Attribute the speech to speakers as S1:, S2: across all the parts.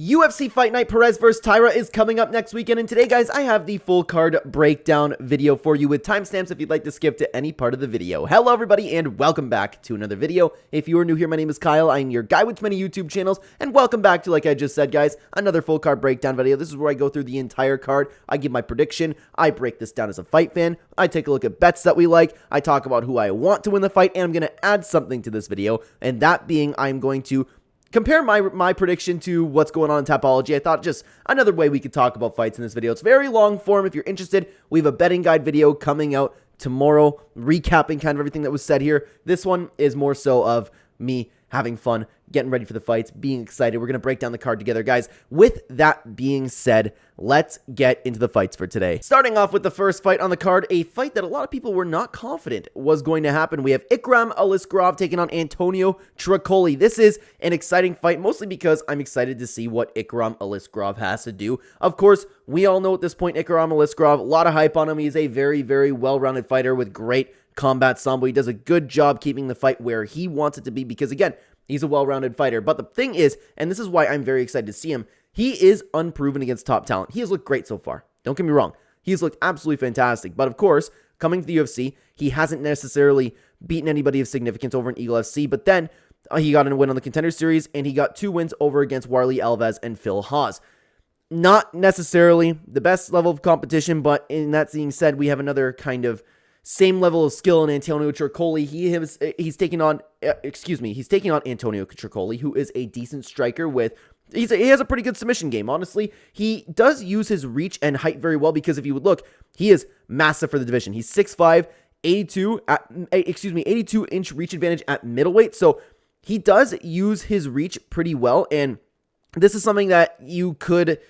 S1: UFC Fight Night Perez vs. Taira is coming up next weekend, and today, guys, I have the full card breakdown video for you with timestamps if you'd like to skip to any part of the video. Hello, everybody, and welcome back to another video. If you are new here, my name is Kyle. I'm your guy with many YouTube channels, and welcome back to, like I just said, guys, another full card breakdown video. This is where I go through the entire card. I give my prediction. I break this down as a fight fan. I take a look at bets that we like. I talk about who I want to win the fight, and I'm going to add something to this video, and that being I'm going to compare my prediction to what's going on in Tapology. I thought just another way we could talk about fights in this video. It's very long form. If you're interested, we have a betting guide video coming out tomorrow, recapping kind of everything that was said here. This one is more so of me having fun, getting ready for the fights, being excited. We're going to break down the card together, guys. With that being said, let's get into the fights for today. Starting off with the first fight on the card, a fight that a lot of people were not confident was going to happen. We have Ikram Aliskerov taking on Antonio Trocoli. This is an exciting fight, mostly because I'm excited to see what Ikram Aliskerov has to do. Of course, we all know at this point, Ikram Aliskerov, a lot of hype on him. He's a very, very well-rounded fighter with great combat sambo. He does a good job keeping the fight where he wants it to be because, again, he's a well-rounded fighter. But the thing is, and this is why I'm very excited to see him, he is unproven against top talent. He has looked great so far. Don't get me wrong. He's looked absolutely fantastic. But of course, coming to the UFC, he hasn't necessarily beaten anybody of significance over in Eagle FC. But then he got a win on the Contender Series, and he got 2 wins over against Warley Alves and Phil Haas. Not necessarily the best level of competition, but in that being said, we have another kind of same level of skill in Antonio Trocoli. He's taking on Antonio Trocoli, who is a decent striker with, he has a pretty good submission game, honestly. He does use his reach and height very well because if you would look, he is massive for the division. He's 6'5", 82-inch reach advantage at middleweight, so he does use his reach pretty well, and this is something that you could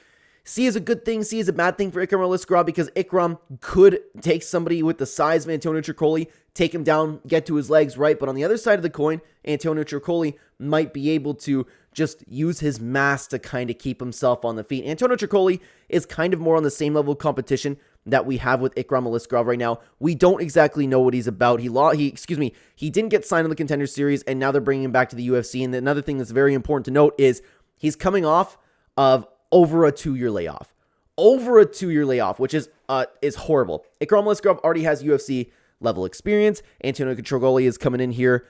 S1: see as a good thing, see as a bad thing for Ikram Aliskerov because Ikram could take somebody with the size of Antonio Trocoli, take him down, get to his legs, right? But on the other side of the coin, Antonio Trocoli might be able to just use his mass to kind of keep himself on the feet. Antonio Trocoli is kind of more on the same level of competition that we have with Ikram Aliskerov right now. We don't exactly know what he's about. He didn't get signed on the Contender Series, and now they're bringing him back to the UFC. And another thing that's very important to note is he's coming off of over a 2-year layoff. Over a 2-year layoff, which is horrible. Ikram Aliskerov already has UFC level experience. Antonio Trocoli is coming in here.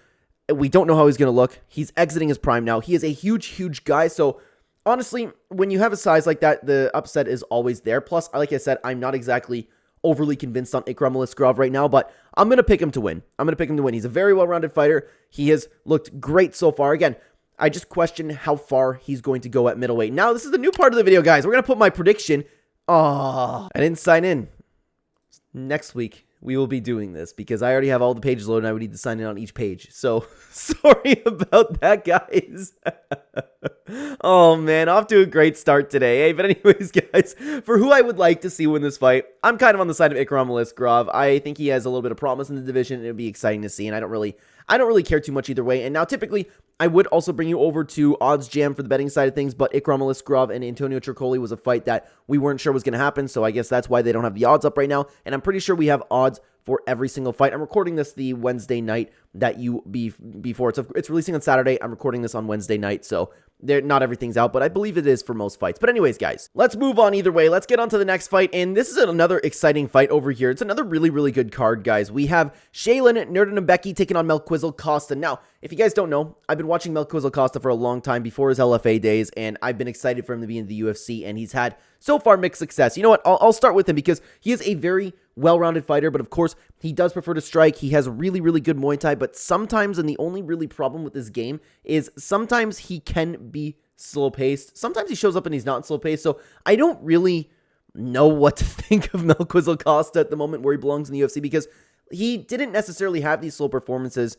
S1: We don't know how he's going to look. He's exiting his prime now. He is a huge, huge guy. So honestly, when you have a size like that, the upset is always there. Plus, like I said, I'm not exactly overly convinced on Ikram Aliskerov right now, but I'm going to pick him to win. He's a very well-rounded fighter. He has looked great so far. Again, I just question how far he's going to go at middleweight. Now, this is the new part of the video, guys. We're going to put my prediction. I didn't sign in. Next week, we will be doing this because I already have all the pages loaded and I would need to sign in on each page. So, sorry about that, guys. Oh, man, off to a great start today. Hey, but anyways, guys, for who I would like to see win this fight, I'm kind of on the side of Ikram Aliskerov. I think he has a little bit of promise in the division. It would be exciting to see, and I don't really care too much either way. And now, typically, I would also bring you over to Odds Jam for the betting side of things, but Ikram Aliskerov and Antonio Trocoli was a fight that we weren't sure was going to happen, so I guess that's why they don't have the odds up right now, and I'm pretty sure we have odds for every single fight. I'm recording this the Wednesday night that before it's releasing on Saturday. I'm recording this on Wednesday night, so not everything's out, but I believe it is for most fights. But anyways, guys, let's move on either way. Let's get on to the next fight, and this is another exciting fight over here. It's another really, really good card, guys. We have Shayilan Nuerdanbieke taking on Melquizael Costa. Now, if you guys don't know, I've been watching Melquizael Costa for a long time before his LFA days, and I've been excited for him to be in the UFC, and he's had, so far, mixed success. You know what? I'll start with him because he is a very well-rounded fighter, but of course, he does prefer to strike. He has really, really good Muay Thai, but sometimes, and the only really problem with this game is sometimes he can be slow-paced. Sometimes he shows up and he's not slow-paced, so I don't really know what to think of Melquizael Costa at the moment where he belongs in the UFC because he didn't necessarily have these slow performances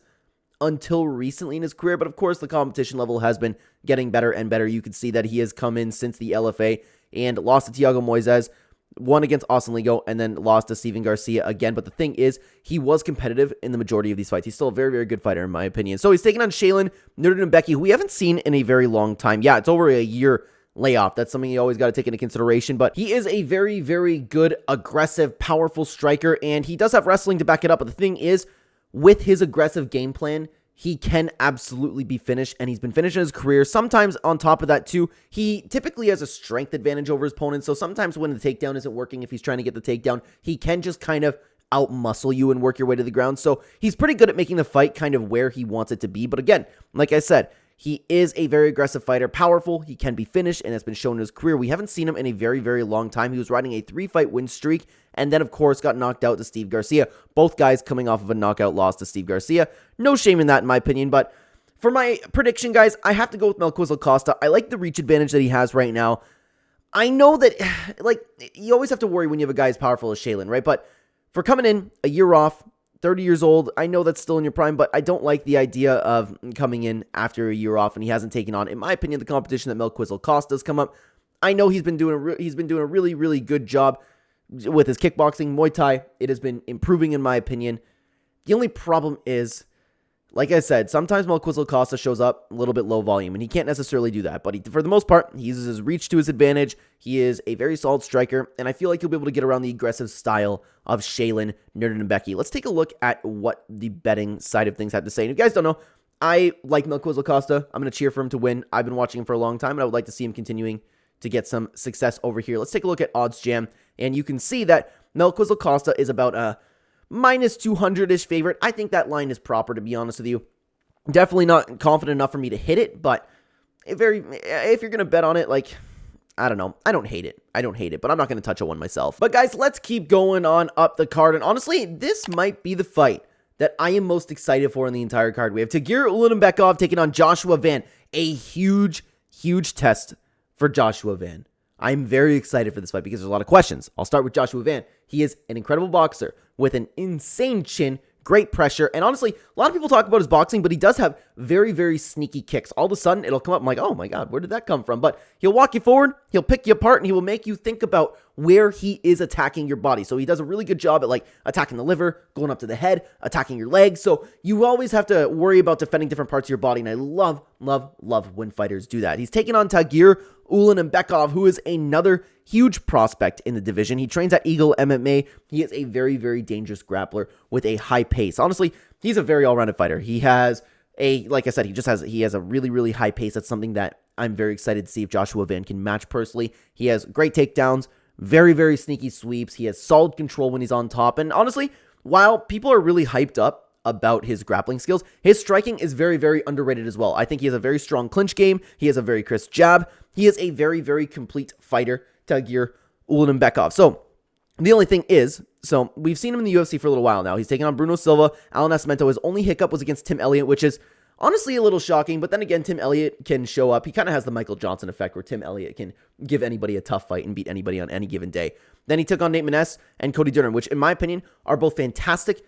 S1: until recently in his career, but of course, the competition level has been getting better and better. You can see that he has come in since the LFA and lost to Thiago Moises, won against Austin Ligo, and then lost to Steven Garcia again. But the thing is, he was competitive in the majority of these fights. He's still a very, very good fighter, in my opinion. So he's taking on Shayilan Nuerdanbieke, who we haven't seen in a very long time. Yeah, it's over a year layoff. That's something you always got to take into consideration. But he is a very, very good, aggressive, powerful striker, and he does have wrestling to back it up. But the thing is, with his aggressive game plan, he can absolutely be finished, and he's been finished in his career. Sometimes on top of that too, he typically has a strength advantage over his opponent, so sometimes when the takedown isn't working, if he's trying to get the takedown, he can just kind of out-muscle you and work your way to the ground. So he's pretty good at making the fight kind of where he wants it to be. But again, like I said, he is a very aggressive fighter, powerful, he can be finished, and has been shown in his career. We haven't seen him in a very, very long time. He was riding a 3-fight win streak, and then, of course, got knocked out to Steve Garcia. Both guys coming off of a knockout loss to Steve Garcia. No shame in that, in my opinion, but for my prediction, guys, I have to go with Melquizael Costa. I like the reach advantage that he has right now. I know that, like, you always have to worry when you have a guy as powerful as Shayilan, right? But for coming in a year off, 30 years old, I know that's still in your prime, but I don't like the idea of coming in after a year off and he hasn't taken on, in my opinion, the competition that Melquizael Costa has come up. I know he's been doing a really, really good job with his kickboxing, Muay Thai. It has been improving, in my opinion. The only problem is, like I said, sometimes Melquizael Costa shows up a little bit low volume, and he can't necessarily do that. But for the most part, he uses his reach to his advantage. He is a very solid striker, and I feel like he'll be able to get around the aggressive style of Shayilan Nuerdanbieke. Let's take a look at what the betting side of things have to say. And if you guys don't know, I like Melquizael Costa. I'm going to cheer for him to win. I've been watching him for a long time, and I would like to see him continuing to get some success over here. Let's take a look at Odds Jam, and you can see that Melquizael Costa is about a minus 200-ish favorite. I think that line is proper, to be honest with you. Definitely not confident enough for me to hit it, but if you're going to bet on it, like, I don't know. I don't hate it, but I'm not going to touch a one myself. But guys, let's keep going on up the card, and honestly, this might be the fight that I am most excited for in the entire card. We have Tagir Ulanbekov taking on Joshua Van, a huge, huge test for Joshua Van. I'm very excited for this fight because there's a lot of questions. I'll start with Joshua Van. He is an incredible boxer with an insane chin, great pressure, and honestly, a lot of people talk about his boxing, but he does have very, very sneaky kicks. All of a sudden, it'll come up, I'm like, oh my god, where did that come from? But he'll walk you forward, he'll pick you apart, and he will make you think about where he is attacking your body. So he does a really good job at, like, attacking the liver, going up to the head, attacking your legs. So you always have to worry about defending different parts of your body, and I love, love, love when fighters do that. He's taking on Tagir Ulanbekov, who is another huge prospect in the division. He trains at Eagle MMA. He is a very, very dangerous grappler with a high pace. Honestly, he's a very all-rounded fighter. He has like I said, he has a really, really high pace. That's something that I'm very excited to see if Joshua Van can match personally. He has great takedowns, very, very sneaky sweeps. He has solid control when he's on top. And honestly, while people are really hyped up about his grappling skills, his striking is very, very underrated as well. I think he has a very strong clinch game. He has a very crisp jab. He is a very, very complete fighter, Tagir Ulanbekov. So the only thing is, so we've seen him in the UFC for a little while now. He's taken on Bruno Silva, Alan Nascimento. His only hiccup was against Tim Elliott, which is honestly a little shocking, but then again, Tim Elliott can show up. He kind of has the Michael Johnson effect where Tim Elliott can give anybody a tough fight and beat anybody on any given day. Then he took on Nate Maness and Cody Durden, which in my opinion are both fantastic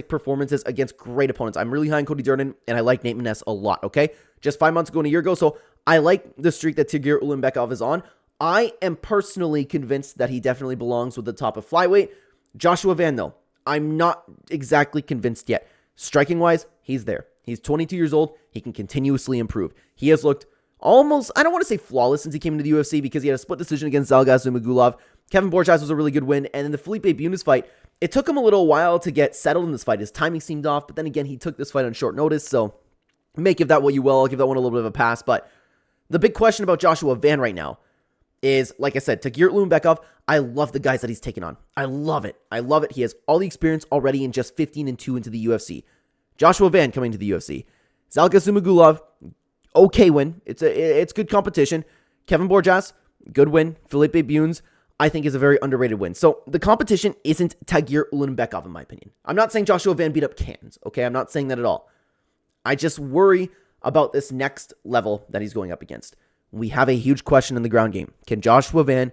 S1: performances against great opponents. I'm really high on Cody Durden, and I like Nate Maness a lot, okay? Just 5 months ago and a year ago, so I like the streak that Tagir Ulanbekov is on. I am personally convinced that he definitely belongs with the top of flyweight. Joshua Van, though, I'm not exactly convinced yet. Striking-wise, he's there. He's 22 years old. He can continuously improve. He has looked almost, I don't want to say flawless since he came into the UFC because he had a split decision against Zhalgas Zhumagulov. Kevin Bourquechop was a really good win. And in the Felipe Bunes fight, it took him a little while to get settled in this fight. His timing seemed off, but then again, he took this fight on short notice. So you may give that what you will. I'll give that one a little bit of a pass. But the big question about Joshua Van right now is, like I said, Tagir Ulanbekov, I love the guys that he's taken on. I love it. I love it. He has all the experience already in just 15-2 into the UFC. Joshua Van coming to the UFC. Zhalgas Zhumagulov, okay win. It's good competition. Kevin Bourquechop, good win. Felipe Bunes, I think is a very underrated win. So the competition isn't Tagir Ulanbekov, in my opinion. I'm not saying Joshua Van beat up cans, okay? I'm not saying that at all. I just worry about this next level that he's going up against. We have a huge question in the ground game. Can Joshua Van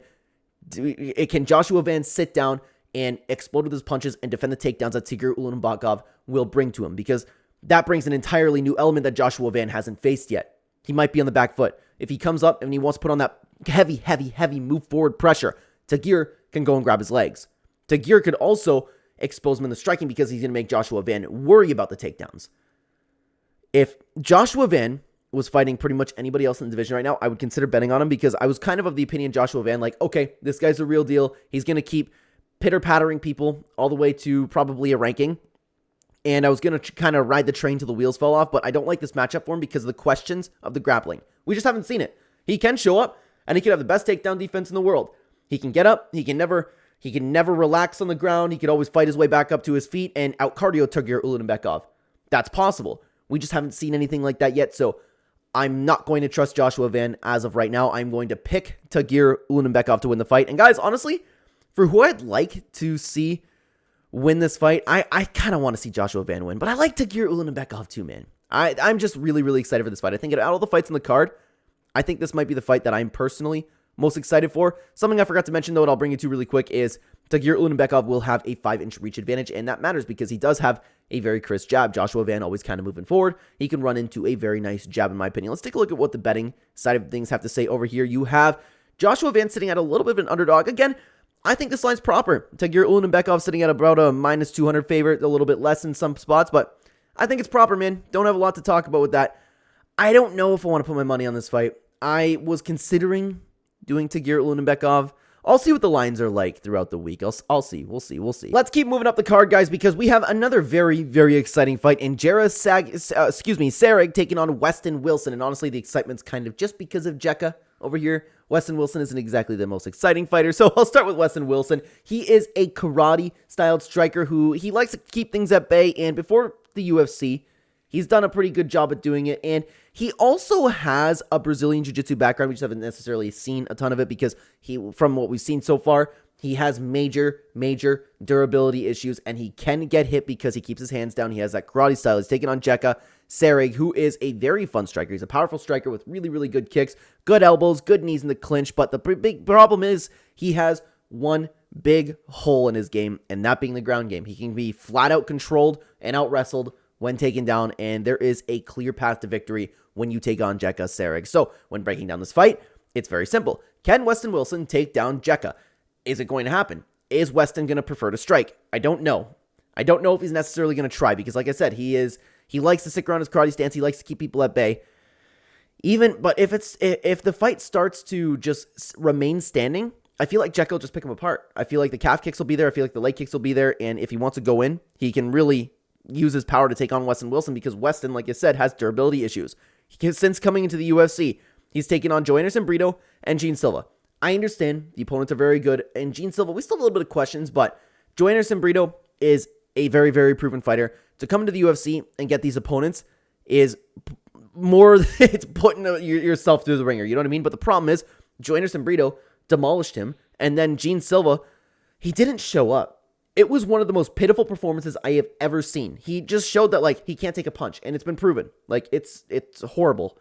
S1: sit down and explode with his punches and defend the takedowns that Tagir Ulanbekov will bring to him? Because that brings an entirely new element that Joshua Van hasn't faced yet. He might be on the back foot. If he comes up and he wants to put on that heavy, heavy, heavy move forward pressure, Tagir can go and grab his legs. Tagir could also expose him in the striking because he's going to make Joshua Van worry about the takedowns. If Joshua Van was fighting pretty much anybody else in the division right now, I would consider betting on him because I was kind of the opinion Joshua Van, like, okay, this guy's a real deal. He's going to keep pitter-pattering people all the way to probably a ranking. and I was going to kind of ride the train till the wheels fell off, but I don't like this matchup for him because of the questions of the grappling. We just haven't seen it. He can show up, and he can have the best takedown defense in the world. He can get up, he can never relax on the ground, he can always fight his way back up to his feet and out-cardio Tagir Ulanbekov. That's possible. We just haven't seen anything like that yet, so I'm not going to trust Joshua Van as of right now. I'm going to pick Tagir Ulanbekov to win the fight. And guys, honestly, for who I'd like to see win this fight, I kind of want to see Joshua Van win, but I like Tagir Ulanbekov too, man. I'm just really, really excited for this fight. I think out of all the fights in the card, I think this might be the fight that I'm personally most excited for. Something I forgot to mention, though, and I'll bring you to really quick, is Tagir Ulanbekov will have a 5-inch reach advantage, and that matters because he does have a very crisp jab. Joshua Van always kind of moving forward. He can run into a very nice jab, in my opinion. Let's take a look at what the betting side of things have to say over here. You have Joshua Van sitting at a little bit of an underdog. Again, I think this line's proper. Tagir Ulanbekov sitting at about a minus 200 favorite, a little bit less in some spots, but I think it's proper, man. Don't have a lot to talk about with that. I don't know if I want to put my money on this fight. I was considering doing Tagir Ulanbekov. I'll see what the lines are like throughout the week. I'll see. We'll see. Let's keep moving up the card, guys, because we have another very, very exciting fight in Saragih taking on Westin Wilson. And honestly, the excitement's kind of just because of Jeka over here. Westin Wilson isn't exactly the most exciting fighter, so I'll start with Westin Wilson. He is a karate-styled striker who he likes to keep things at bay, and before the UFC, he's done a pretty good job at doing it, and he also has a Brazilian Jiu-Jitsu background. We just haven't necessarily seen a ton of it because from what we've seen so far, he has major durability issues, and he can get hit because he keeps his hands down. He has that karate style. He's taking on Jeka Saragih, who is a very fun striker. He's a powerful striker with really, really good kicks, good elbows, good knees in the clinch, but the big problem is he has one big hole in his game, and that being the ground game. He can be flat out controlled and out wrestled when taken down, and there is a clear path to victory when you take on Jeka Saragih. So when breaking down this fight, it's very simple. Can Westin Wilson take down Jeka? Is it going to happen? Is Westin going to prefer to strike? I don't know. I don't know if he's necessarily going to try because, like I said, he likes to stick around his karate stance. He likes to keep people at bay. But if the fight starts to just remain standing, I feel like Jeka will just pick him apart. I feel like the calf kicks will be there. I feel like the leg kicks will be there. And if he wants to go in, he can really use his power to take on Westin Wilson because Westin, like I said, has durability issues. Since coming into the UFC, he's taken on Joe Anderson Brito and Gene Silva. I understand the opponents are very good, and Gene Silva, we still have a little bit of questions, but Joe Anderson Brito is a very, very proven fighter. To come into the UFC and get these opponents is more, it's putting yourself through the ringer, you know what I mean? But the problem is, Joe Anderson Brito demolished him, and then Gene Silva, he didn't show up. It was one of the most pitiful performances I have ever seen. He just showed that, like, he can't take a punch, and it's been proven. Like, it's horrible.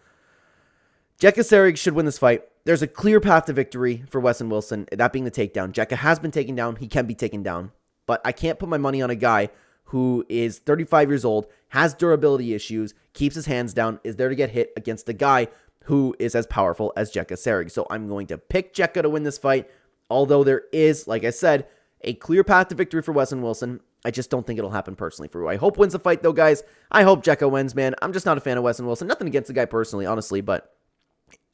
S1: Jeka Saragih should win this fight. There's a clear path to victory for Westin Wilson, that being the takedown. Jeka has been taken down. He can be taken down. But I can't put my money on a guy who is 35 years old, has durability issues, keeps his hands down, is there to get hit against a guy who is as powerful as Jeka Saragih. So I'm going to pick Jeka to win this fight, although there is, like I said, a clear path to victory for Westin Wilson. I just don't think it'll happen personally for who I hope wins the fight, though, guys. I hope Jeka wins, man. I'm just not a fan of Westin Wilson. Nothing against the guy personally, honestly, but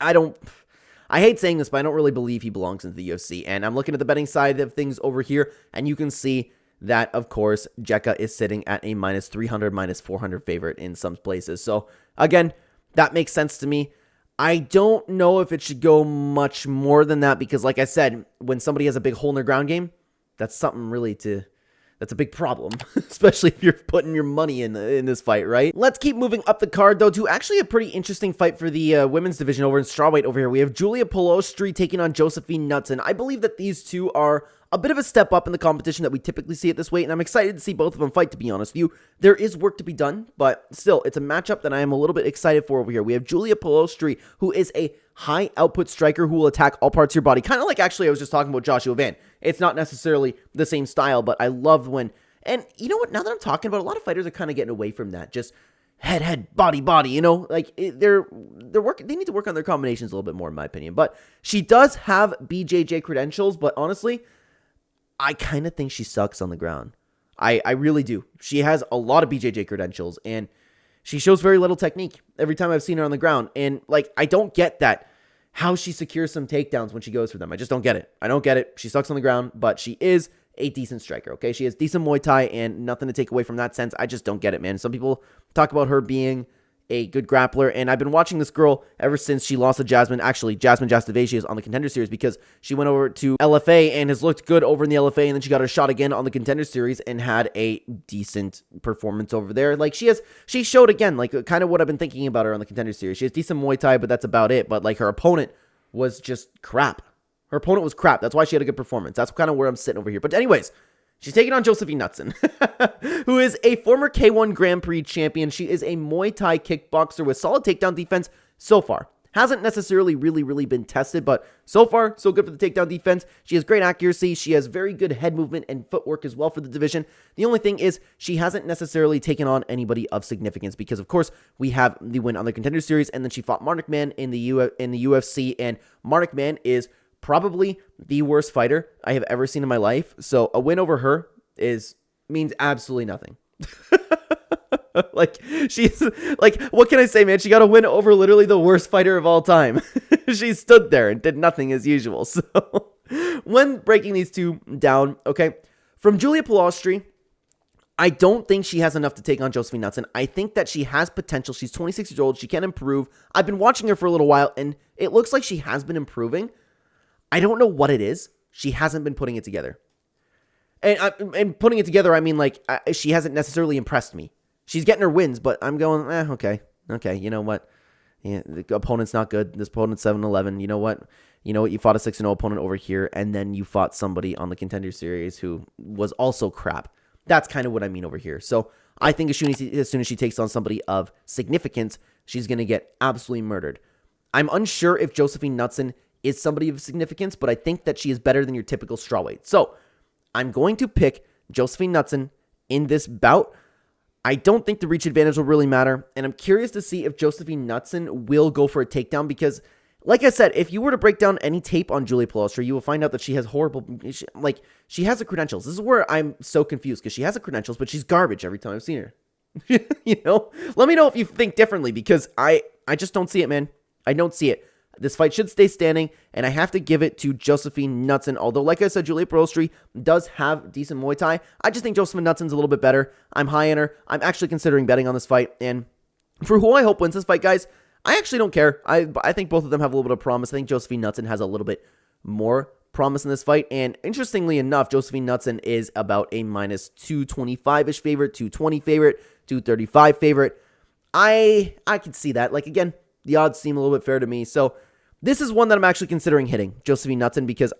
S1: I hate saying this, but I don't really believe he belongs into the UFC. And I'm looking at the betting side of things over here, and you can see that, of course, Jeka is sitting at a minus 300, minus 400 favorite in some places. So, again, that makes sense to me. I don't know if it should go much more than that because, like I said, when somebody has a big hole in their ground game, that's something really that's a big problem, especially if you're putting your money in this fight, right? Let's keep moving up the card, though, to actually a pretty interesting fight for the women's division over in strawweight over here. We have Julia Polastri taking on Josefine Knutsson. I believe that these two are a bit of a step up in the competition that we typically see at this weight, and I'm excited to see both of them fight, to be honest with you. There is work to be done, but still, it's a matchup that I am a little bit excited for over here. We have Julia Polastri, who is a high-output striker who will attack all parts of your body, kind of like, actually, I was just talking about Joshua Van. It's not necessarily the same style, but I love when, and you know what, now that I'm talking about it, a lot of fighters are kind of getting away from that, just head, body, you know, like, they need to work on their combinations a little bit more, in my opinion, but she does have BJJ credentials, but honestly, I kind of think she sucks on the ground. I really do. She has a lot of BJJ credentials, and she shows very little technique every time I've seen her on the ground. And, like, I don't get that, how she secures some takedowns when she goes for them. I just don't get it. I don't get it. She sucks on the ground, but she is a decent striker, okay? She has decent Muay Thai and nothing to take away from that sense. I just don't get it, man. Some people talk about her being a good grappler, and I've been watching this girl ever since she lost to Jasmine. Actually, Jasmine Jasudavicius on the Contender Series, because she went over to LFA and has looked good over in the LFA, and then she got her shot again on the Contender Series and had a decent performance over there. Like, she showed again, like, kind of what I've been thinking about her on the Contender Series. She has decent Muay Thai, but that's about it. But, like, her opponent was just crap. Her opponent was crap. That's why she had a good performance. That's kind of where I'm sitting over here. But anyways, she's taking on Josefine Knutsson, who is a former K1 Grand Prix champion. She is a Muay Thai kickboxer with solid takedown defense so far. Hasn't necessarily really been tested, but so far, so good for the takedown defense. She has great accuracy. She has very good head movement and footwork as well for the division. The only thing is she hasn't necessarily taken on anybody of significance because, of course, we have the win on the Contender Series, and then she fought Marnik Man in the UFC, and Marnik Man is probably the worst fighter I have ever seen in my life. So a win over her means absolutely nothing. Like, she's like, what can I say, man? She got a win over literally the worst fighter of all time. She stood there and did nothing as usual. So when breaking these two down, okay, from Julia Polastri, I don't think she has enough to take on Josefine Knutsson. I think that she has potential. She's 26 years old. She can improve. I've been watching her for a little while, and it looks like she has been improving. I don't know what it is. She hasn't been putting it together. And putting it together, I mean, like, she hasn't necessarily impressed me. She's getting her wins, but I'm going, okay, you know what? Yeah, the opponent's not good. This opponent's 7-11. You know what? You fought a 6-0 opponent over here, and then you fought somebody on the Contender Series who was also crap. That's kind of what I mean over here. So I think as soon as she takes on somebody of significance, she's going to get absolutely murdered. I'm unsure if Josefine Knutsson is somebody of significance, but I think that she is better than your typical strawweight. So I'm going to pick Josefine Knutsson in this bout. I don't think the reach advantage will really matter, and I'm curious to see if Josefine Knutsson will go for a takedown because, like I said, if you were to break down any tape on Julia Polastri, you will find out that she has she has the credentials. This is where I'm so confused because she has the credentials, but she's garbage every time I've seen her. Let me know if you think differently because I just don't see it, man. I don't see it. This fight should stay standing, and I have to give it to Josefine Knutsson. Although, like I said, Julia Polastri does have decent Muay Thai. I just think Josefine Knutsson's a little bit better. I'm high on her. I'm actually considering betting on this fight. And for who I hope wins this fight, guys, I actually don't care. I think both of them have a little bit of promise. I think Josefine Knutsson has a little bit more promise in this fight. And interestingly enough, Josefine Knutsson is about a minus 225-ish favorite, 220 favorite, 235 favorite. I can see that. Like, again, the odds seem a little bit fair to me. So this is one that I'm actually considering hitting, Josefine Knutsson, because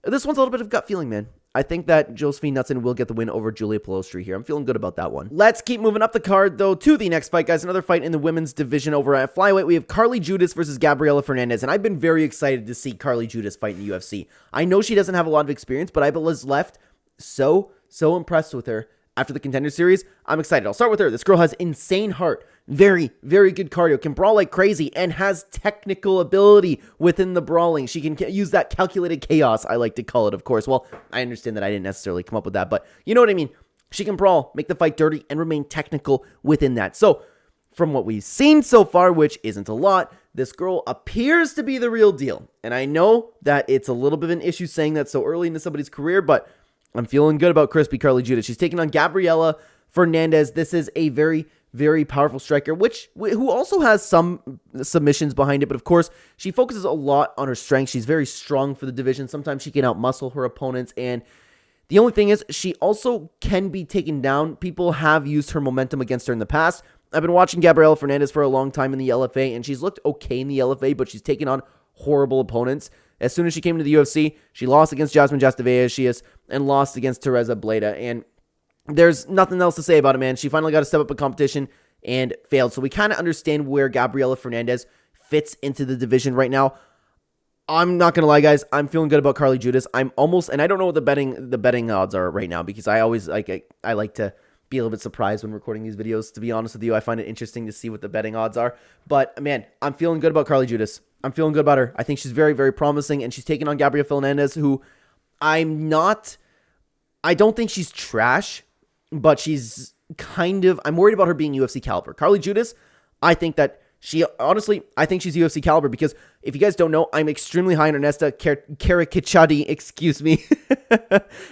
S1: this one's a little bit of gut feeling, man. I think that Josefine Knutsson will get the win over Julia Polastri here. I'm feeling good about that one. Let's keep moving up the card, though, to the next fight, guys. Another fight in the women's division over at flyweight. We have Carli Judiuce versus Gabriela Fernandez, and I've been very excited to see Carli Judiuce fight in the UFC. I know she doesn't have a lot of experience, but I was left so impressed with her after the Contender Series. I'm excited. I'll start with her. This girl has insane heart. Very good cardio, can brawl like crazy, and has technical ability within the brawling. She can use that calculated chaos, I like to call it, of course. Well, I understand that I didn't necessarily come up with that, but you know what I mean. She can brawl, make the fight dirty, and remain technical within that. So, from what we've seen so far, which isn't a lot, this girl appears to be the real deal. And I know that it's a little bit of an issue saying that so early into somebody's career, but I'm feeling good about crispy Carli Judiuce. She's taking on Gabriela Fernandez. This is a very powerful striker, who also has some submissions behind it, but of course, she focuses a lot on her strength. She's very strong for the division. Sometimes she can outmuscle her opponents, and the only thing is, she also can be taken down. People have used her momentum against her in the past. I've been watching Gabriela Fernandez for a long time in the LFA, and she's looked okay in the LFA, but she's taken on horrible opponents. As soon as she came to the UFC, she lost against Jasmine Jasudavicius and lost against Teresa Bleda, and there's nothing else to say about it, man. She finally got to step up in competition and failed. So we kind of understand where Gabriela Fernandez fits into the division right now. I'm not going to lie, guys. I'm feeling good about Carli Judiuce. I'm almost, and I don't know what the betting odds are right now because I always I like to be a little bit surprised when recording these videos. To be honest with you, I find it interesting to see what the betting odds are. But man, I'm feeling good about Carli Judiuce. I'm feeling good about her. I think she's very promising, and she's taking on Gabriela Fernandez, who I don't think she's trash, but she's I'm worried about her being UFC caliber. Carli Judiuce, I think that She, honestly, I think she's UFC caliber because if you guys don't know, I'm extremely high on Ernesta Karakichadi, excuse me.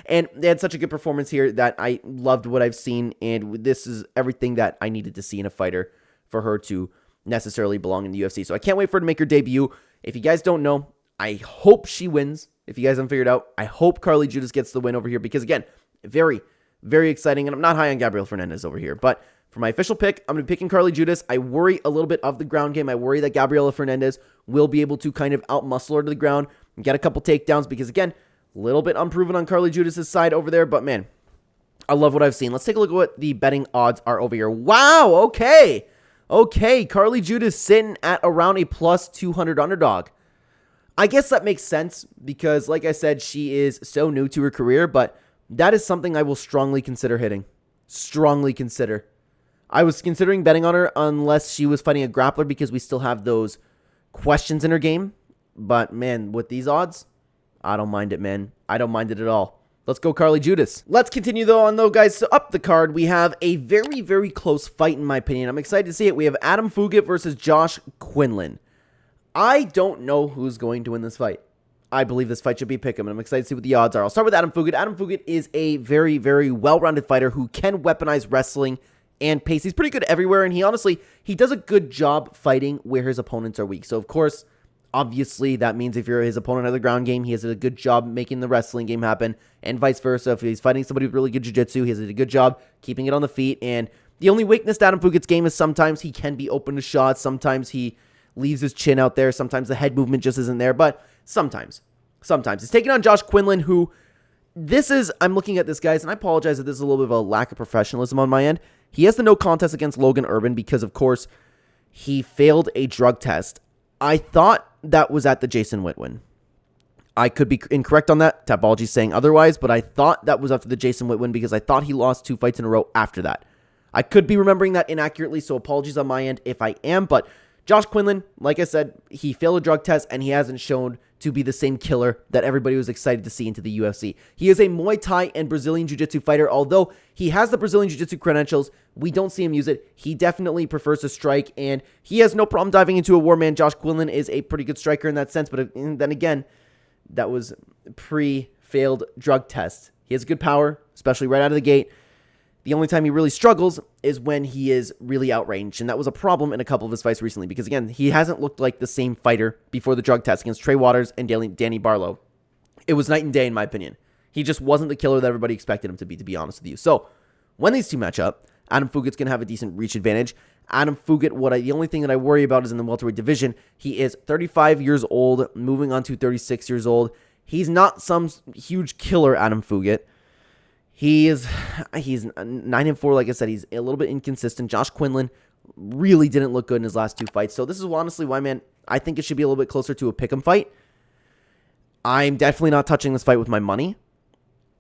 S1: And they had such a good performance here that I loved what I've seen, and this is everything that I needed to see in a fighter for her to necessarily belong in the UFC. So I can't wait for her to make her debut. If you guys don't know, I hope she wins. If you guys haven't figured out, I hope Carli Judiuce gets the win over here because, again, very, very exciting. And I'm not high on Gabriel Fernandez over here, but for my official pick, I'm going to be picking Carli Judiuce. I worry a little bit of the ground game. I worry that Gabriela Fernandez will be able to kind of outmuscle her to the ground and get a couple takedowns because, again, a little bit unproven on Carli Judiuce's side over there. But, man, I love what I've seen. Let's take a look at what the betting odds are over here. Wow, okay. Okay, Carli Judiuce sitting at around a plus 200 underdog. I guess that makes sense because, like I said, she is so new to her career, but that is something I will strongly consider hitting. Strongly consider. I was considering betting on her unless she was fighting a grappler because we still have those questions in her game. But, man, with these odds, I don't mind it, man. I don't mind it at all. Let's go Carli Judiuce. Let's continue, though, guys. So up the card, we have a very, very close fight, in my opinion. I'm excited to see it. We have Adam Fugit versus Josh Quinlan. I don't know who's going to win this fight. I believe this fight should be pick'em, and I'm excited to see what the odds are. I'll start with Adam Fugit. Adam Fugit is a very, very well-rounded fighter who can weaponize wrestling and pace. He's pretty good everywhere, and he does a good job fighting where his opponents are weak. So, of course, obviously, that means if you're his opponent at the ground game, he has a good job making the wrestling game happen, and vice versa. If he's fighting somebody with really good jiu-jitsu, he has a good job keeping it on the feet, and the only weakness to Adam Fugit's game is sometimes he can be open to shots, sometimes he leaves his chin out there, sometimes the head movement just isn't there, but sometimes. He's taking on Josh Quinlan, who, I'm looking at this, guys, and I apologize if this is a little bit of a lack of professionalism on my end. He has the no contest against Logan Urban because, of course, he failed a drug test. I thought that was at the Jason Witwin. I could be incorrect on that. Tapology's saying otherwise, but I thought that was after the Jason Witwin because I thought he lost 2 fights in a row after that. I could be remembering that inaccurately, so apologies on my end if I am, but Josh Quinlan, like I said, he failed a drug test and he hasn't shown to be the same killer that everybody was excited to see into the UFC. He is a Muay Thai and Brazilian Jiu-Jitsu fighter. Although he has the Brazilian Jiu-Jitsu credentials, we don't see him use it. He definitely prefers to strike, and he has no problem diving into a war, man. Josh Quinlan is a pretty good striker in that sense, but then again, that was pre-failed drug test. He has good power, especially right out of the gate. The only time he really struggles is when he is really outranged, and that was a problem in a couple of his fights recently because, again, he hasn't looked like the same fighter before the drug test against Trey Waters and Danny Barlow. It was night and day, in my opinion. He just wasn't the killer that everybody expected him to be honest with you. So, when these two match up, Adam Fugit's going to have a decent reach advantage. Adam Fugit, the only thing that I worry about is in the welterweight division. He is 35 years old, moving on to 36 years old. He's not some huge killer, Adam Fugit. He's 9-4, like I said. He's a little bit inconsistent. Josh Quinlan really didn't look good in his last 2 fights. So this is honestly why, man, I think it should be a little bit closer to a pick'em fight. I'm definitely not touching this fight with my money.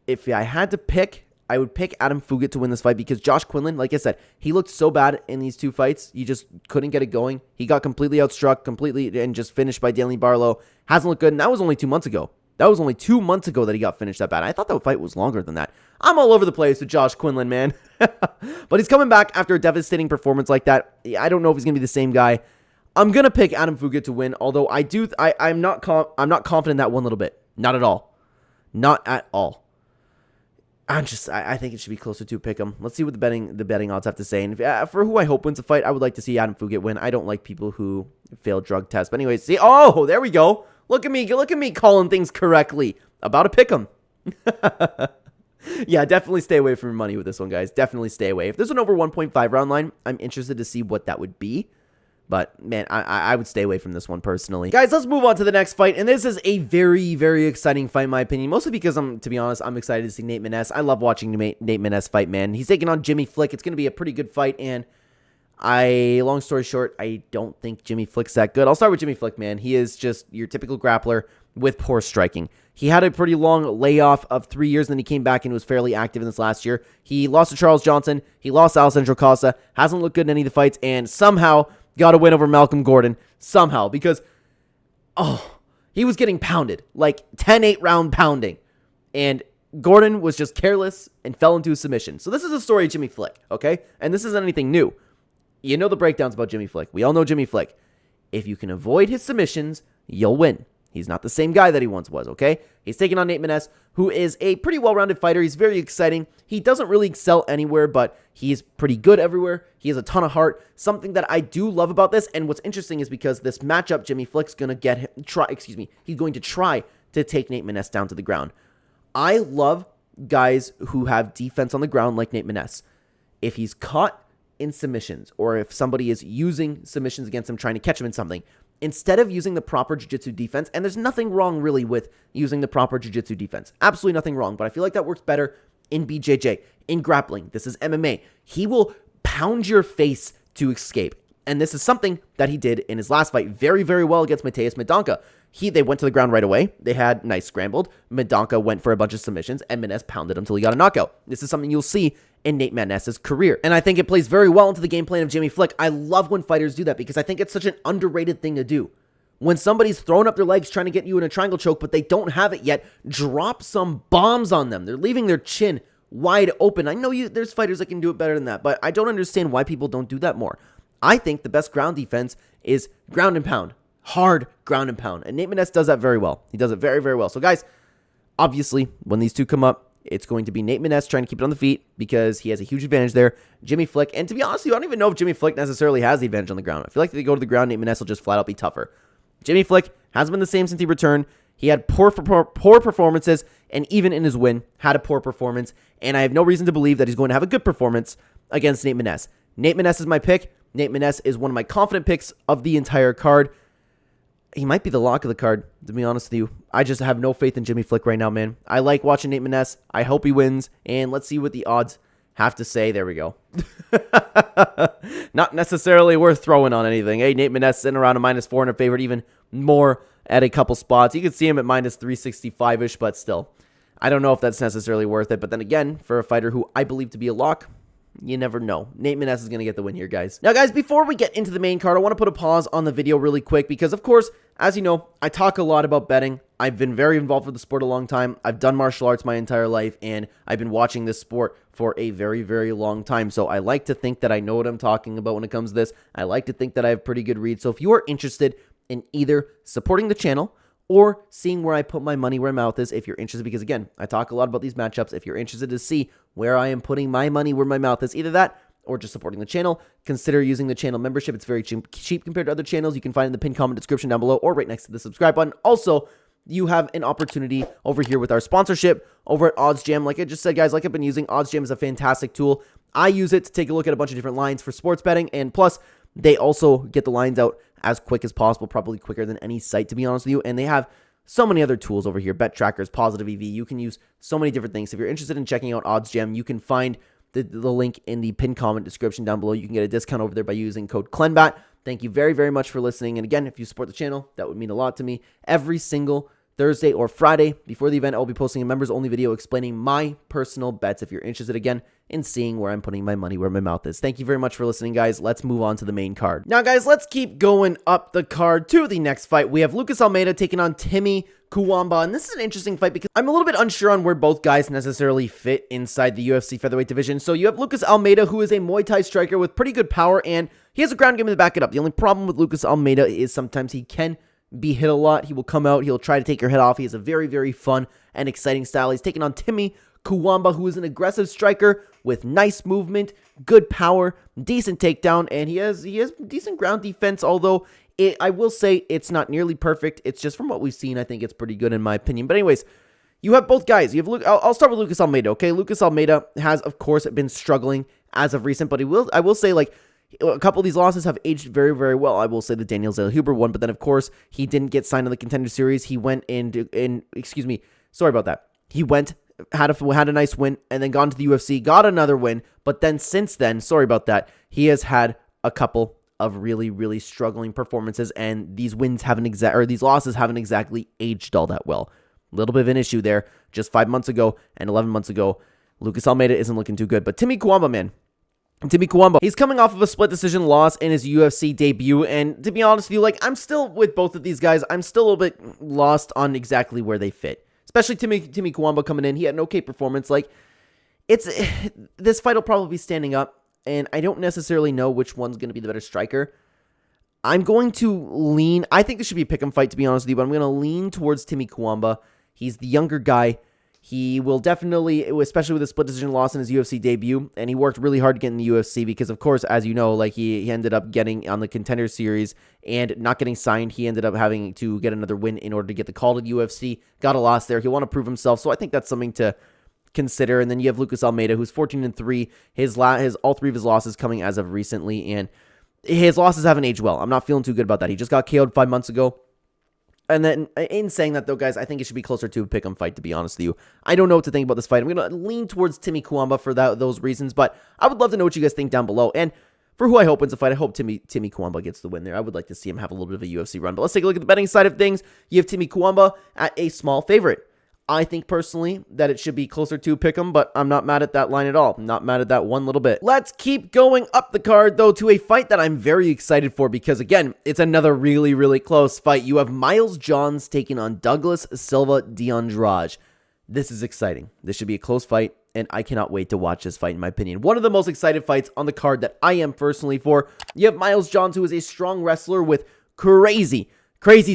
S1: If I had to pick, I would pick Adam Fugit to win this fight because Josh Quinlan, like I said, he looked so bad in these 2 fights. You just couldn't get it going. He got completely outstruck, and just finished by Danny Barlow. Hasn't looked good, and that was only 2 months ago. That was only 2 months ago that he got finished that bad. I thought that fight was longer than that. I'm all over the place with Josh Quinlan, man. But he's coming back after a devastating performance like that. I don't know if he's going to be the same guy. I'm going to pick Adam Fugit to win, although I'm not confident in that one little bit. Not at all. Not at all. I think it should be closer to pick 'em. Let's see what the betting odds have to say. And for who I hope wins the fight, I would like to see Adam Fugit win. I don't like people who fail drug tests. But anyways, see, oh, there we go. Look at me calling things correctly. About to pick 'em. Yeah, definitely stay away from your money with this one, guys. Definitely stay away. If there's an over 1.5 round line, I'm interested to see what that would be. But, man, I would stay away from this one personally. Guys, let's move on to the next fight. And this is a very, very exciting fight, in my opinion. Mostly because, to be honest, I'm excited to see Nate Maness. I love watching Nate Maness fight, man. He's taking on Jimmy Flick. It's going to be a pretty good fight. And long story short, I don't think Jimmy Flick's that good. I'll start with Jimmy Flick, man. He is just your typical grappler with poor striking. He had a pretty long layoff of 3 years, and then he came back and was fairly active in this last year. He lost to Charles Johnson. He lost to Alessandro Costa. Hasn't looked good in any of the fights, and somehow got a win over Malcolm Gordon. Somehow, because, he was getting pounded. Like 10-8 round pounding. And Gordon was just careless and fell into a submission. So this is the story of Jimmy Flick, okay? And this isn't anything new. You know the breakdowns about Jimmy Flick. We all know Jimmy Flick. If you can avoid his submissions, you'll win. He's not the same guy that he once was, okay? He's taking on Nate Maness, who is a pretty well-rounded fighter. He's very exciting. He doesn't really excel anywhere, but he's pretty good everywhere. He has a ton of heart. Something that I do love about this, and what's interesting is because this matchup, Jimmy Flick's going to he's going to try to take Nate Maness down to the ground. I love guys who have defense on the ground like Nate Maness. If he's caught in submissions, or if somebody is using submissions against him, trying to catch him in something, instead of using the proper jiu-jitsu defense, and there's nothing wrong really with using the proper jiu-jitsu defense, absolutely nothing wrong, but I feel like that works better in BJJ, in grappling. This is MMA. He will pound your face to escape, and this is something that he did in his last fight very, very well against Mateusz Mendonca. They went to the ground right away. They had nice scrambled. Mendonca went for a bunch of submissions, and Maness pounded him until he got a knockout. This is something you'll see in Nate Maness's career, and I think it plays very well into the game plan of Jimmy Flick. I love when fighters do that because I think it's such an underrated thing to do. When somebody's throwing up their legs trying to get you in a triangle choke, but they don't have it yet, drop some bombs on them. They're leaving their chin wide open. I know there's fighters that can do it better than that, but I don't understand why people don't do that more. I think the best ground defense is ground and pound. Hard ground and pound. And Nate Maness does that very well. He does it very, very well. So guys, obviously, when these two come up, it's going to be Nate Maness trying to keep it on the feet because he has a huge advantage there. Jimmy Flick, and to be honest with you, I don't even know if Jimmy Flick necessarily has the advantage on the ground. I feel like if they go to the ground, Nate Maness will just flat out be tougher. Jimmy Flick hasn't been the same since he returned. He had poor performances, and even in his win, had a poor performance. And I have no reason to believe that he's going to have a good performance against Nate Maness. Nate Maness is my pick. Nate Maness is one of my confident picks of the entire card. He might be the lock of the card, to be honest with you. I just have no faith in Jimmy Flick right now, man. I like watching Nate Maness. I hope he wins. And let's see what the odds have to say. There we go. Not necessarily worth throwing on anything. Hey, Nate Maness sitting around a -400 favorite, even more at a couple spots. You could see him at -365-ish, but still. I don't know if that's necessarily worth it. But then again, for a fighter who I believe to be a lock, you never know. Nate Maness is going to get the win here, guys. Now, guys, before we get into the main card, I want to put a pause on the video really quick because, of course, as you know, I talk a lot about betting. I've been very involved with the sport a long time. I've done martial arts my entire life, and I've been watching this sport for a very, very long time. So I like to think that I know what I'm talking about when it comes to this. I like to think that I have pretty good reads. So if you are interested in either supporting the channel or seeing where I put my money where my mouth is, if you're interested, because again, I talk a lot about these matchups. If you're interested to see where I am putting my money where my mouth is, either that or just supporting the channel, consider using the channel membership. It's very cheap compared to other channels. You can find it in the pinned comment description down below or right next to the subscribe button. Also, you have an opportunity over here with our sponsorship over at OddsJam. Like I just said, guys, like I've been using, OddsJam is a fantastic tool. I use it to take a look at a bunch of different lines for sports betting, and plus, they also get the lines out as quick as possible, probably quicker than any site, to be honest with you, and they have so many other tools over here, bet trackers, positive EV. You can use so many different things. If you're interested in checking out OddsJam, you can find the link in the pinned comment description down below. You can get a discount over there by using code Clenbat. Thank you very, very much for listening. And again, if you support the channel, that would mean a lot to me. Every single Thursday or Friday before the event, I'll be posting a members-only video explaining my personal bets if you're interested, again, in seeing where I'm putting my money where my mouth is. Thank you very much for listening, guys. Let's move on to the main card. Now, guys, let's keep going up the card to the next fight. We have Lucas Almeida taking on Timmy Kuwamba, and this is an interesting fight because I'm a little bit unsure on where both guys necessarily fit inside the UFC featherweight division. So you have Lucas Almeida, who is a Muay Thai striker with pretty good power, and he has a ground game to back it up. The only problem with Lucas Almeida is sometimes he can be hit a lot. He will come out, he'll try to take your head off. He has a very, very fun and exciting style. He's taking on Timmy Kuwamba, who is an aggressive striker with nice movement, good power, decent takedown, and he has decent ground defense, although I will say it's not nearly perfect. It's just from what we've seen, I think it's pretty good in my opinion. But anyways, you have both guys. You have I'll start with Lucas Almeida, okay? Lucas Almeida has, of course, been struggling as of recent, but I will say, like, a couple of these losses have aged very, very well. I will say the Daniel Zellhuber one, but then, of course, he didn't get signed on the Contender Series. He went excuse me, sorry about that. He had a nice win, and then gone to the UFC, got another win, but then since then, sorry about that, he has had a couple of really, really struggling performances, and these losses haven't exactly aged all that well. A little bit of an issue there. Just 5 months ago and 11 months ago, Lucas Almeida isn't looking too good. But Timmy Kuwamba, man. Timmy Kuwamba, he's coming off of a split decision loss in his UFC debut, and to be honest with you, like, I'm still with both of these guys. I'm still a little bit lost on exactly where they fit. Especially Timmy Kuwamba coming in. He had an okay performance. Like, this fight will probably be standing up and I don't necessarily know which one's going to be the better striker. I'm going to lean, I think this should be a pick'em fight, to be honest with you, but I'm going to lean towards Timmy Kwamba. He's the younger guy. He will definitely, especially with a split decision loss in his UFC debut, and he worked really hard to get in the UFC because, of course, as you know, like he ended up getting on the Contender Series and not getting signed. He ended up having to get another win in order to get the call to the UFC. Got a loss there. He'll want to prove himself, so I think that's something to consider. And then you have Lucas Almeida, who's 14-3. His all three of his losses coming as of recently, and his losses haven't aged well. I'm not feeling too good about that. He just got KO'd 5 months ago. And then, in saying that, though, guys, I think it should be closer to a pick'em fight, to be honest with you. I don't know what to think about this fight. I'm going to lean towards Timmy Kwamba for those reasons, but I would love to know what you guys think down below. And for who I hope wins the fight, I hope Timmy Kwamba gets the win there. I would like to see him have a little bit of a UFC run. But let's take a look at the betting side of things. You have Timmy Kwamba at a small favorite. I think personally that it should be closer to pick'em, but I'm not mad at that line at all. I'm not mad at that one little bit. Let's keep going up the card, though, to a fight that I'm very excited for because, again, it's another really, really close fight. You have Miles Johns taking on Douglas Silva de Andrade. This is exciting. This should be a close fight, and I cannot wait to watch this fight, in my opinion. One of the most excited fights on the card that I am personally for. You have Miles Johns, who is a strong wrestler with crazy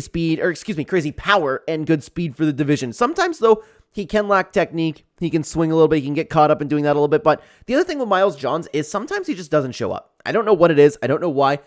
S1: speed, or excuse me, crazy power and good speed for the division. Sometimes, though, he can lack technique. He can swing a little bit. He can get caught up in doing that a little bit. But the other thing with Miles Johns is sometimes he just doesn't show up. I don't know what it is. I don't know why.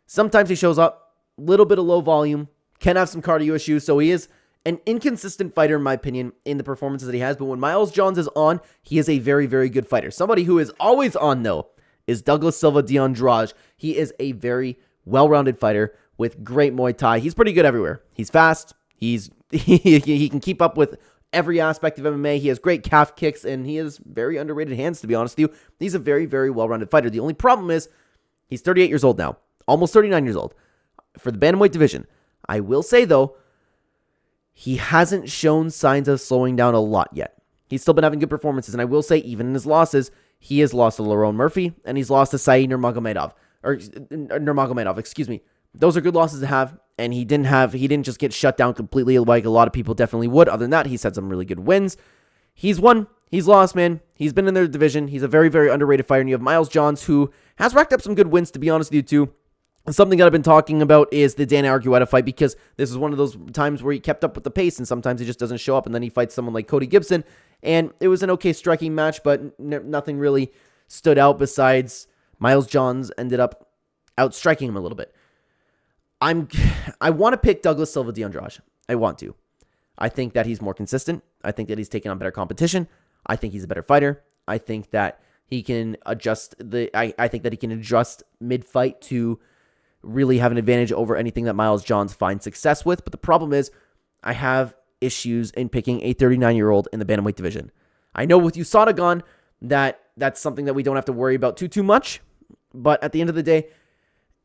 S1: Sometimes he shows up, a little bit of low volume, can have some cardio issues. So he is an inconsistent fighter, in my opinion, in the performances that he has. But when Miles Johns is on, he is a very, very good fighter. Somebody who is always on, though, is Douglas Silva de Andrade. He is a very well-rounded fighter with great Muay Thai. He's pretty good everywhere. He's fast. He can keep up with every aspect of MMA. He has great calf kicks, and he has very underrated hands, to be honest with you. He's a very, very well-rounded fighter. The only problem is he's 38 years old now, almost 39 years old for the bantamweight division. I will say, though, he hasn't shown signs of slowing down a lot yet. He's still been having good performances, and I will say, even in his losses, he has lost to Lerone Murphy, and he's lost to Saeed Nurmagomedov, excuse me. Those are good losses to have, and he didn't just get shut down completely like a lot of people definitely would. Other than that, he's had some really good wins. He's won, he's lost, man. He's been in their division. He's a very, very underrated fighter, and you have Miles Johns, who has racked up some good wins, to be honest with you, too. Something that I've been talking about is the Dan Argueta fight, because this is one of those times where he kept up with the pace, and sometimes he just doesn't show up, and then he fights someone like Cody Gibson, and it was an okay striking match, but nothing really stood out besides Miles Johns ended up outstriking him a little bit. I want to pick Douglas Silva de Andrade. I want to. I think that he's more consistent. I think that he's taken on better competition. I think he's a better fighter. I think that he can adjust I think that he can adjust mid-fight to really have an advantage over anything that Miles Johns finds success with. But the problem is, I have issues in picking a 39-year-old in the bantamweight division. I know with USADA gone, that's something that we don't have to worry about too much. But at the end of the day,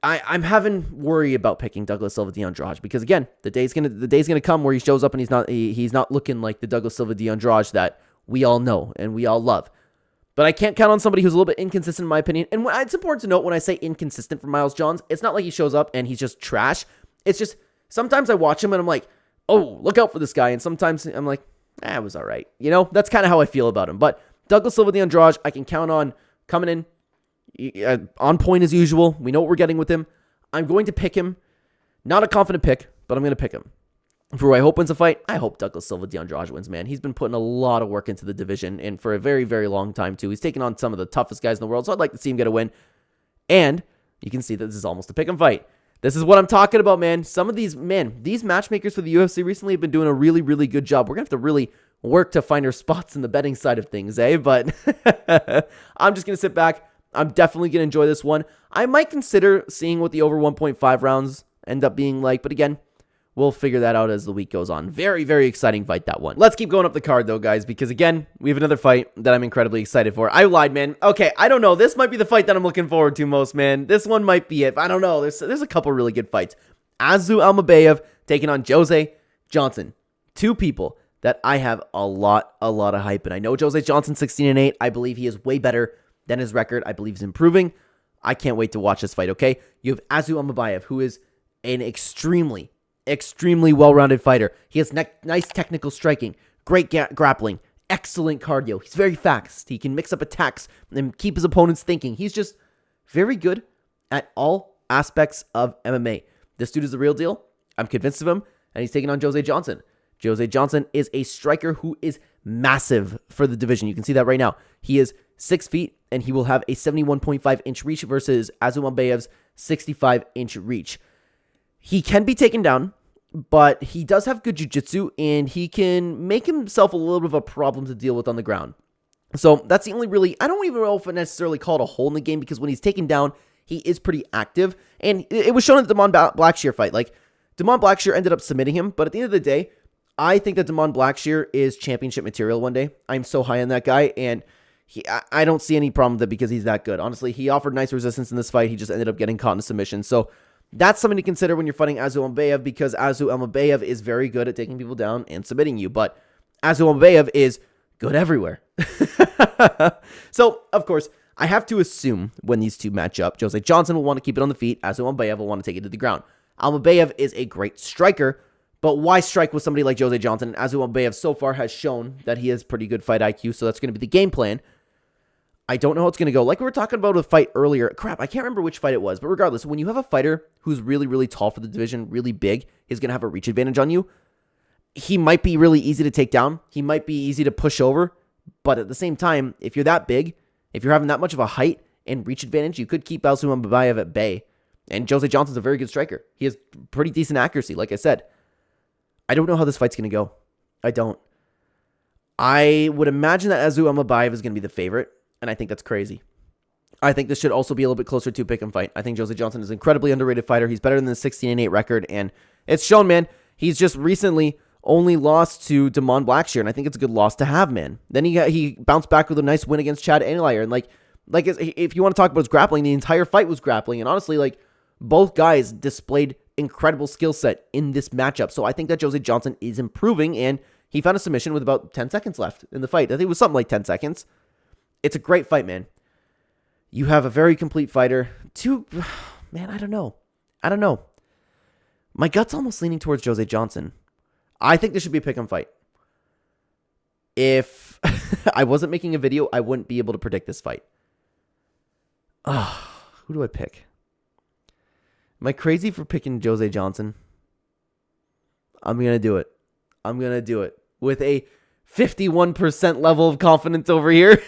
S1: I'm having worry about picking Douglas Silva de Andrade because, again, the day's gonna come where he shows up and he's not looking like the Douglas Silva de Andrade that we all know and we all love. But I can't count on somebody who's a little bit inconsistent, in my opinion. And it's important to note when I say inconsistent for Miles Johns, it's not like he shows up and he's just trash. It's just sometimes I watch him and I'm like, oh, look out for this guy. And sometimes I'm like, it was all right. You know, that's kind of how I feel about him. But Douglas Silva de Andrade, I can count on coming in on point as usual. We know what we're getting with him. I'm going to pick him. Not a confident pick, but I'm going to pick him. For who I hope wins the fight, I hope Douglas Silva de Andrade wins, man. He's been putting a lot of work into the division, and for a very, very long time, too. He's taken on some of the toughest guys in the world, so I'd like to see him get a win. And you can see that this is almost a pick 'em fight. This is what I'm talking about, man. Some of these matchmakers for the UFC recently have been doing a really, really good job. We're going to have to really work to find our spots in the betting side of things, eh? But I'm just going to sit back. I'm definitely going to enjoy this one. I might consider seeing what the over 1.5 rounds end up being like, but again, we'll figure that out as the week goes on. Very, very exciting fight, that one. Let's keep going up the card, though, guys, because, again, we have another fight that I'm incredibly excited for. I lied, man. Okay, I don't know. This might be the fight that I'm looking forward to most, man. This one might be it. I don't know. There's a couple really good fights. Azu Almabayev taking on Jose Johnson. Two people that I have a lot of hype in. I know Jose Johnson 16-8. I believe he is way better than his record. I believe he's improving. I can't wait to watch this fight, okay? You have Azu Almabayev, who is an extremely well-rounded fighter. He has nice technical striking, great grappling, excellent cardio. He's very fast. He can mix up attacks and keep his opponents thinking. He's just very good at all aspects of MMA. This dude is the real deal. I'm convinced of him, and he's taking on Jose Johnson. Jose Johnson is a striker who is massive for the division. You can see that right now. He is 6 feet, and he will have a 71.5-inch reach versus Azoulambeyev's 65-inch reach. He can be taken down, but he does have good jiu-jitsu, and he can make himself a little bit of a problem to deal with on the ground. So that's the only really, I don't even know if I necessarily call it a hole in the game, because when he's taken down, he is pretty active. And it was shown in the Damon Blackshear fight. Like, Damon Blackshear ended up submitting him, but at the end of the day, I think that Damon Blackshear is championship material one day. I'm so high on that guy, and I don't see any problem with it because he's that good. Honestly, he offered nice resistance in this fight. He just ended up getting caught in a submission. So that's something to consider when you're fighting Azoulambiev, because Azoulambiev is very good at taking people down and submitting you, but Azoulambiev is good everywhere. So, of course, I have to assume when these two match up, Jose Johnson will want to keep it on the feet, Azoulambiev will want to take it to the ground. Azoulambiev is a great striker, but why strike with somebody like Jose Johnson? Azoulambiev so far has shown that he has pretty good fight IQ, so that's going to be the game plan. I don't know how it's going to go. Like we were talking about a fight earlier. Crap, I can't remember which fight it was, but regardless, when you have a fighter who's really, really tall for the division, really big, he's going to have a reach advantage on you. He might be really easy to take down. He might be easy to push over, but at the same time, if you're that big, if you're having that much of a height and reach advantage, you could keep Azoulambiev at bay. And Jose Johnson's a very good striker. He has pretty decent accuracy, like I said. I don't know how this fight's going to go. I don't. I would imagine that Azoulambiev is going to be the favorite, and I think that's crazy. I think this should also be a little bit closer to a pick and fight. I think Jose Johnson is an incredibly underrated fighter. He's better than the 16-8 record, and it's shown, man. He's just recently only lost to Damon Blackshear, and I think it's a good loss to have, man. Then he bounced back with a nice win against Chad Anilayer, and like if you want to talk about his grappling, the entire fight was grappling, and honestly, like both guys displayed incredible skill set in this matchup. So I think that Jose Johnson is improving, and he found a submission with about 10 seconds left in the fight. I think it was something like 10 seconds. It's a great fight, man. You have a very complete fighter. Man, I don't know. My gut's almost leaning towards Jose Johnson. I think this should be a pick 'em fight. If I wasn't making a video, I wouldn't be able to predict this fight. Who do I pick? Am I crazy for picking Jose Johnson? I'm going to do it. I'm going to do it with a 51% level of confidence over here.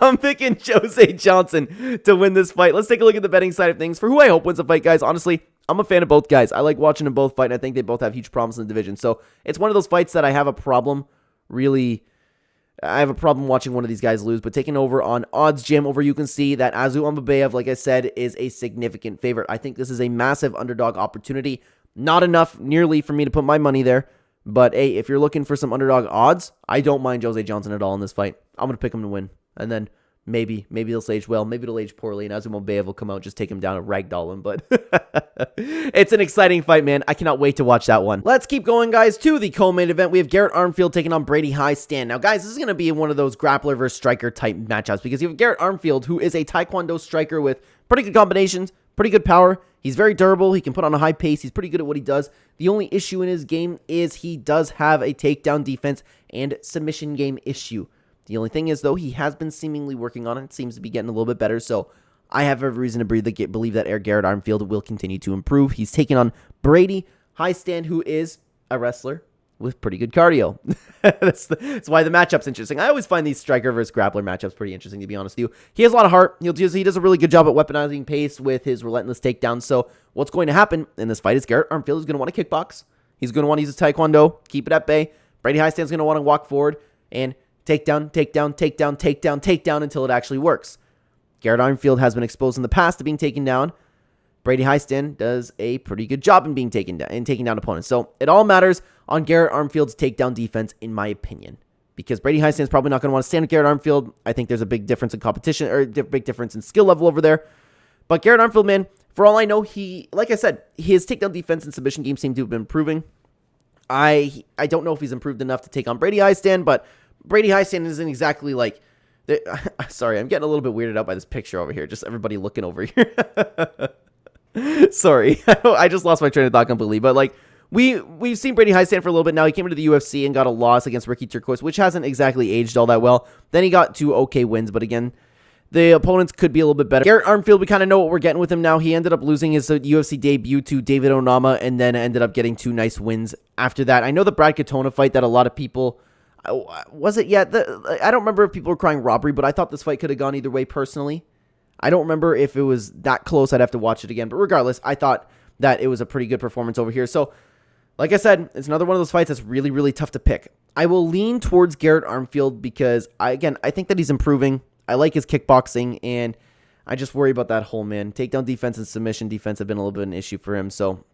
S1: I'm picking Jose Johnson to win this fight. Let's take a look at the betting side of things for who I hope wins the fight, guys. Honestly, I'm a fan of both guys. I like watching them both fight, and I think they both have huge promise in the division. So it's one of those fights that I have a problem watching one of these guys lose, but taking over on Odds Gym over, you can see that Azoulambiev, like I said, is a significant favorite. I think this is a massive underdog opportunity. Not enough nearly for me to put my money there, but hey, if you're looking for some underdog odds, I don't mind Jose Johnson at all in this fight. I'm going to pick him to win, and then maybe they'll age well, maybe it'll age poorly, and Azoulambiev will come out and just take him down and ragdoll him, but it's an exciting fight, man. I cannot wait to watch that one. Let's keep going, guys, to the co-main event. We have Garrett Armfield taking on Brady Highstand. Now, guys, this is going to be one of those grappler versus striker type matchups, because you have Garrett Armfield, who is a Taekwondo striker with pretty good combinations, pretty good power. He's very durable. He can put on a high pace. He's pretty good at what he does. The only issue in his game is he does have a takedown defense and submission game issue. The only thing is, though, he has been seemingly working on it. It seems to be getting a little bit better, so I have every reason to believe that Garrett Armfield will continue to improve. He's taking on Brady Highstand, who is a wrestler with pretty good cardio. That's why the matchup's interesting. I always find these striker versus grappler matchups pretty interesting, to be honest with you. He has a lot of heart. He does a really good job at weaponizing pace with his relentless takedowns. So what's going to happen in this fight is Garrett Armfield is going to want to kickbox. He's going to want to use his Taekwondo, keep it at bay. Brady Highstand's going to want to walk forward and takedown until it actually works. Garrett Armfield has been exposed in the past to being taken down. Brady Highstand does a pretty good job in being taking down opponents. So it all matters on Garrett Armfield's takedown defense, in my opinion, because Brady Highstand's probably not going to want to stand with Garrett Armfield. I think there's a big difference in competition, or a big difference in skill level over there. But Garrett Armfield, man, for all I know, like I said, his takedown defense and submission game seem to have been improving. I don't know if he's improved enough to take on Brady Highstand, but Brady Highstand isn't exactly like... Sorry, I'm getting a little bit weirded out by this picture over here. Just everybody looking over here. Sorry, I just lost my train of thought completely. But like, we've seen Brady Highstand for a little bit now. He came into the UFC and got a loss against Ricky Turquoise, which hasn't exactly aged all that well. Then he got 2 okay wins, but again, the opponents could be a little bit better. Garrett Armfield, we kind of know what we're getting with him now. He ended up losing his UFC debut to David Onama and then ended up getting 2 nice wins after that. I know the Brad Katona fight that a lot of people... Was it yet? I don't remember if people were crying robbery, but I thought this fight could have gone either way personally. I don't remember if it was that close. I'd have to watch it again. But regardless, I thought that it was a pretty good performance over here. So, like I said, it's another one of those fights that's really, really tough to pick. I will lean towards Garrett Armfield because, I think that he's improving. I like his kickboxing, and I just worry about that whole, takedown defense and submission defense have been a little bit of an issue for him. So,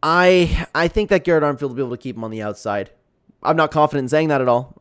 S1: I think that Garrett Armfield will be able to keep him on the outside. I'm not confident in saying that at all.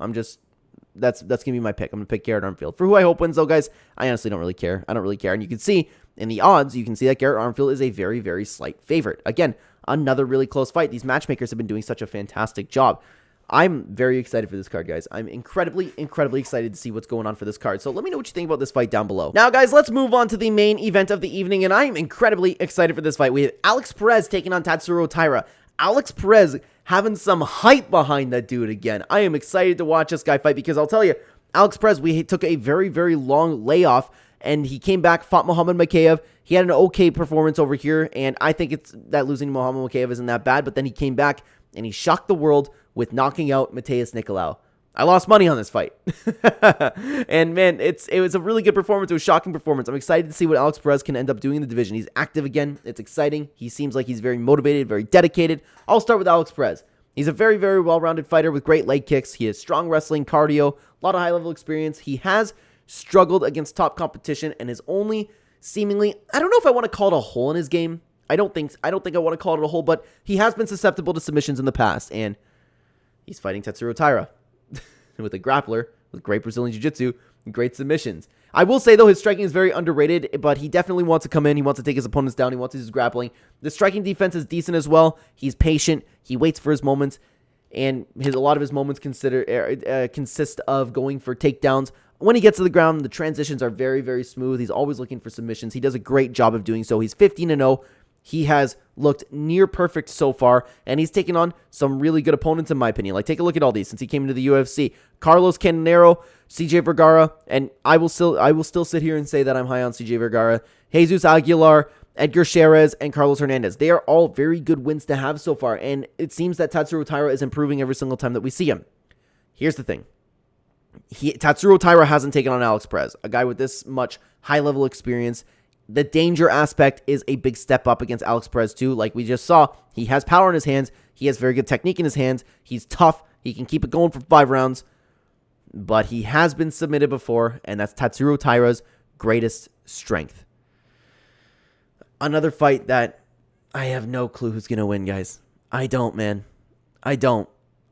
S1: That's going to be my pick. I'm going to pick Garrett Armfield. For who I hope wins, though, guys, I honestly don't really care. I don't really care. And you can see in the odds, you can see that Garrett Armfield is a very, very slight favorite. Again, another really close fight. These matchmakers have been doing such a fantastic job. I'm very excited for this card, guys. I'm incredibly, incredibly excited to see what's going on for this card. So let me know what you think about this fight down below. Now, guys, let's move on to the main event of the evening, and I am incredibly excited for this fight. We have Alex Perez taking on Tatsuro Taira. Alex Perez having some hype behind that dude again. I am excited to watch this guy fight because I'll tell you, Alex Perez, we took a very, very long layoff, and he came back, fought Muhammad Mokaev. He had an okay performance over here, and I think it's that losing to Muhammad Mokaev isn't that bad, but then he came back, and he shocked the world with knocking out Mateus Nicolau. I lost money on this fight. And, man, it was a really good performance. It was a shocking performance. I'm excited to see what Alex Perez can end up doing in the division. He's active again. It's exciting. He seems like he's very motivated, very dedicated. I'll start with Alex Perez. He's a very, very well-rounded fighter with great leg kicks. He has strong wrestling, cardio, a lot of high-level experience. He has struggled against top competition and is only seemingly, I don't know if I want to call it a hole in his game. I don't think I want to call it a hole, but he has been susceptible to submissions in the past, and he's fighting Tatsuro Taira with a grappler with great Brazilian Jiu-Jitsu and great submissions. I will say, though, his striking is very underrated, but he definitely wants to come in. He wants to take his opponents down. He wants to use grappling. The striking defense is decent as well. He's patient. He waits for his moments, and a lot of his moments consist of going for takedowns. When he gets to the ground, the transitions are very, very smooth. He's always looking for submissions. He does a great job of doing so. He's 15-0. He has looked near perfect so far, and he's taken on some really good opponents, in my opinion. Like, take a look at all these since he came into the UFC. Carlos Canonero, CJ Vergara, and I will still sit here and say that I'm high on CJ Vergara, Jesus Aguilar, Edgar Cherez, and Carlos Hernandez. They are all very good wins to have so far, and it seems that Tatsuro Taira is improving every single time that we see him. Here's the thing. Tatsuro Taira hasn't taken on Alex Perez, a guy with this much high-level experience. The danger aspect is a big step up against Alex Perez, too. Like we just saw, he has power in his hands. He has very good technique in his hands. He's tough. He can keep it going for 5 rounds. But he has been submitted before, and that's Tatsuro Taira's greatest strength. Another fight that I have no clue who's going to win, guys. I don't, man. I don't.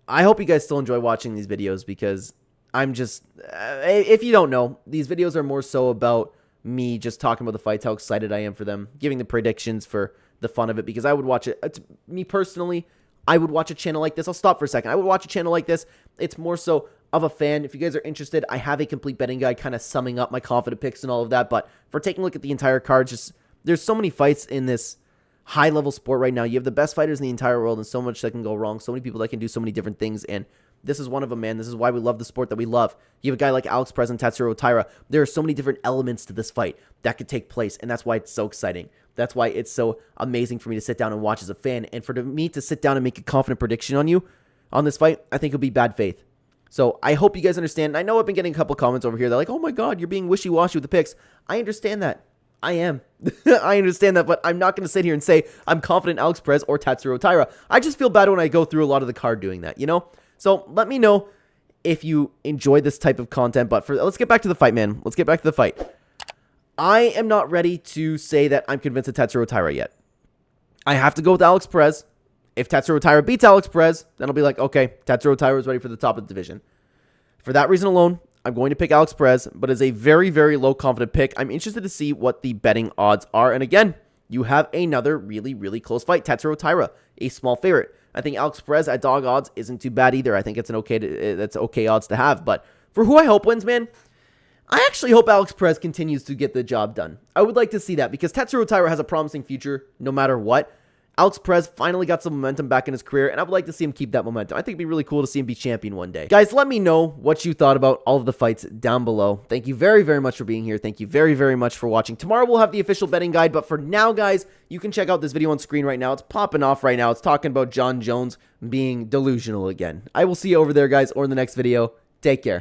S1: I hope you guys still enjoy watching these videos because I'm just... if you don't know, these videos are more so about me just talking about the fights, how excited I am for them, giving the predictions for the fun of it, because I would watch it. Me personally, I would watch a channel like this. I'll stop for a second. I would watch a channel like this. It's more so of a fan. If you guys are interested, I have a complete betting guide kind of summing up my confident picks and all of that, but for taking a look at the entire card, just there's so many fights in this high-level sport right now. You have the best fighters in the entire world and so much that can go wrong, so many people that can do so many different things, and this is one of them, man. This is why we love the sport that we love. You have a guy like Alex Perez and Tatsuro Taira. There are so many different elements to this fight that could take place, and that's why it's so exciting. That's why it's so amazing for me to sit down and watch as a fan, and for me to sit down and make a confident prediction on this fight, I think it would be bad faith. So I hope you guys understand. I know I've been getting a couple comments over here. They're like, oh my God, you're being wishy-washy with the picks. I understand that. I am. I understand that, but I'm not going to sit here and say I'm confident Alex Perez or Tatsuro Taira. I just feel bad when I go through a lot of the card doing that, you know? So let me know if you enjoy this type of content, but let's get back to the fight, man. Let's get back to the fight. I am not ready to say that I'm convinced of Tatsuro Taira yet. I have to go with Alex Perez. If Tatsuro Taira beats Alex Perez, then I'll be like, okay, Tatsuro Taira is ready for the top of the division. For that reason alone, I'm going to pick Alex Perez, but as a very, very low confident pick, I'm interested to see what the betting odds are. And again, you have another really, really close fight. Tatsuro Taira, a small favorite. I think Alex Perez at dog odds isn't too bad either. I think it's that's okay odds to have. But for who I hope wins, man, I actually hope Alex Perez continues to get the job done. I would like to see that because Tatsuro Taira has a promising future no matter what. Alex Perez finally got some momentum back in his career, and I would like to see him keep that momentum. I think it'd be really cool to see him be champion one day. Guys, let me know what you thought about all of the fights down below. Thank you very, very much for being here. Thank you very, very much for watching. Tomorrow we'll have the official betting guide, but for now, guys, you can check out this video on screen right now. It's popping off right now. It's talking about John Jones being delusional again. I will see you over there, guys, or in the next video. Take care.